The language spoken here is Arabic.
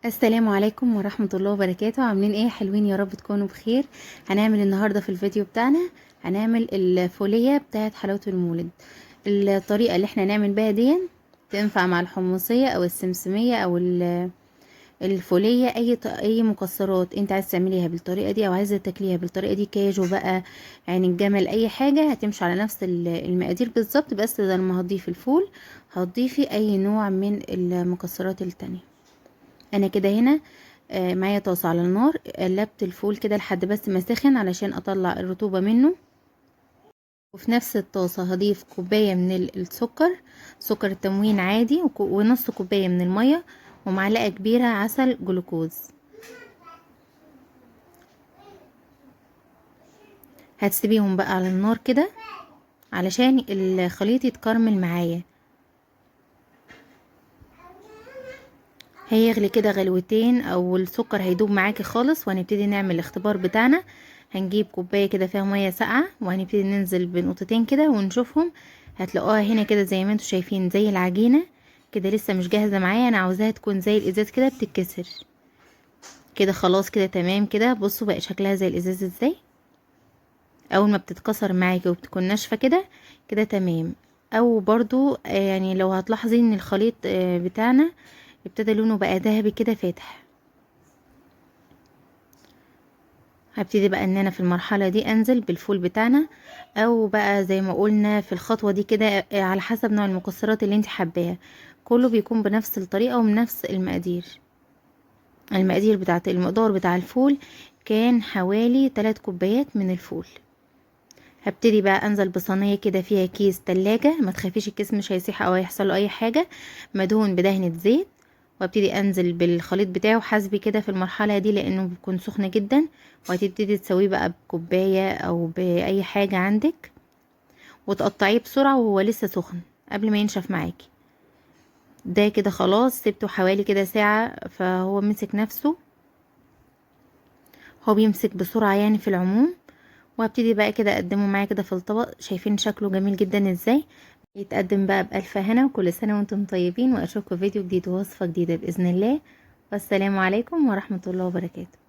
السلام عليكم ورحمة الله وبركاته. عاملين ايه؟ حلوين يا رب تكونوا بخير. هنعمل النهاردة في الفيديو بتاعنا هنعمل الفولية بتاعت حلاوة المولد. الطريقة اللي احنا نعمل بيها دي تنفع مع الحمصية او السمسمية او الفولية. اي مكسرات انت عايز تعمليها بالطريقة دي او عايزة تاكليها بالطريقة دي، كاجو بقى، يعني الجمل، اي حاجة هتمشي على نفس المقادير بالظبط. بس بدل ما هتضيفي الفول هتضيفي اي نوع من المكسرات التانية. انا كده هنا معايا طاسه على النار، قلبت الفول كده لحد بس ما سخن علشان اطلع الرطوبه منه. وفي نفس الطاسه هضيف كوبايه من السكر، سكر التموين عادي، ونص كوبايه من الميه، ومعلقه كبيره عسل جلوكوز. هتسيبيهم بقى على النار كده علشان الخليط يتكرمل معايا. هيغلي كده غلوتين او السكر هيدوب معاكي خالص، وهنبتدي نعمل الاختبار بتاعنا. هنجيب كوبايه كده فيها ميه ساقعه، وهنبتدي ننزل بنقطتين كده ونشوفهم. هتلاقوها هنا كده زي ما انتم شايفين، زي العجينه كده، لسه مش جاهزه معايا. انا عاوزاها تكون زي الازاز كده بتتكسر كده. خلاص كده تمام كده. بصوا بقى شكلها زي الازاز ازاي. اول ما بتتكسر معاكي وبتكون ناشفه كده كده تمام. او برضو يعني لو هتلاحظي ان الخليط بتاعنا ابتدى لونه بقى ذهبي كده فاتح. هبتدي بقى ان انا في المرحلة دي انزل بالفول بتاعنا، او بقى زي ما قلنا في الخطوة دي كده على حسب نوع المكسرات اللي انت حباها. كله بيكون بنفس الطريقة وبنفس المقادير. المقادير بتاعت المقدار بتاع الفول كان حوالي 3 كوبايات من الفول. هبتدي بقى انزل بصينية كده فيها كيس تلاجة، ما تخافيش الكيس مش هيسيح او هيحصل له اي حاجة، مدهون بدهنة زيت. وابتدي انزل بالخليط بتاعه حسبي كده في المرحلة دي لانه بيكون سخن جدا. وهتبتدي تسويه بقى بكوباية او باي حاجة عندك، وتقطعيه بسرعة وهو لسه سخن قبل ما ينشف معاكي. ده كده خلاص سبته حوالي كده ساعة، فهو مسك نفسه، هو بيمسك بسرعة يعني في العموم. وهبتدي بقى كده اقدمه معايا كده في الطبق. شايفين شكله جميل جدا ازاي؟ يتقدم بقى بألف هنا، وكل سنة وانتم طيبين، واشوفكم فيديو جديد ووصفة جديدة بإذن الله. والسلام عليكم ورحمة الله وبركاته.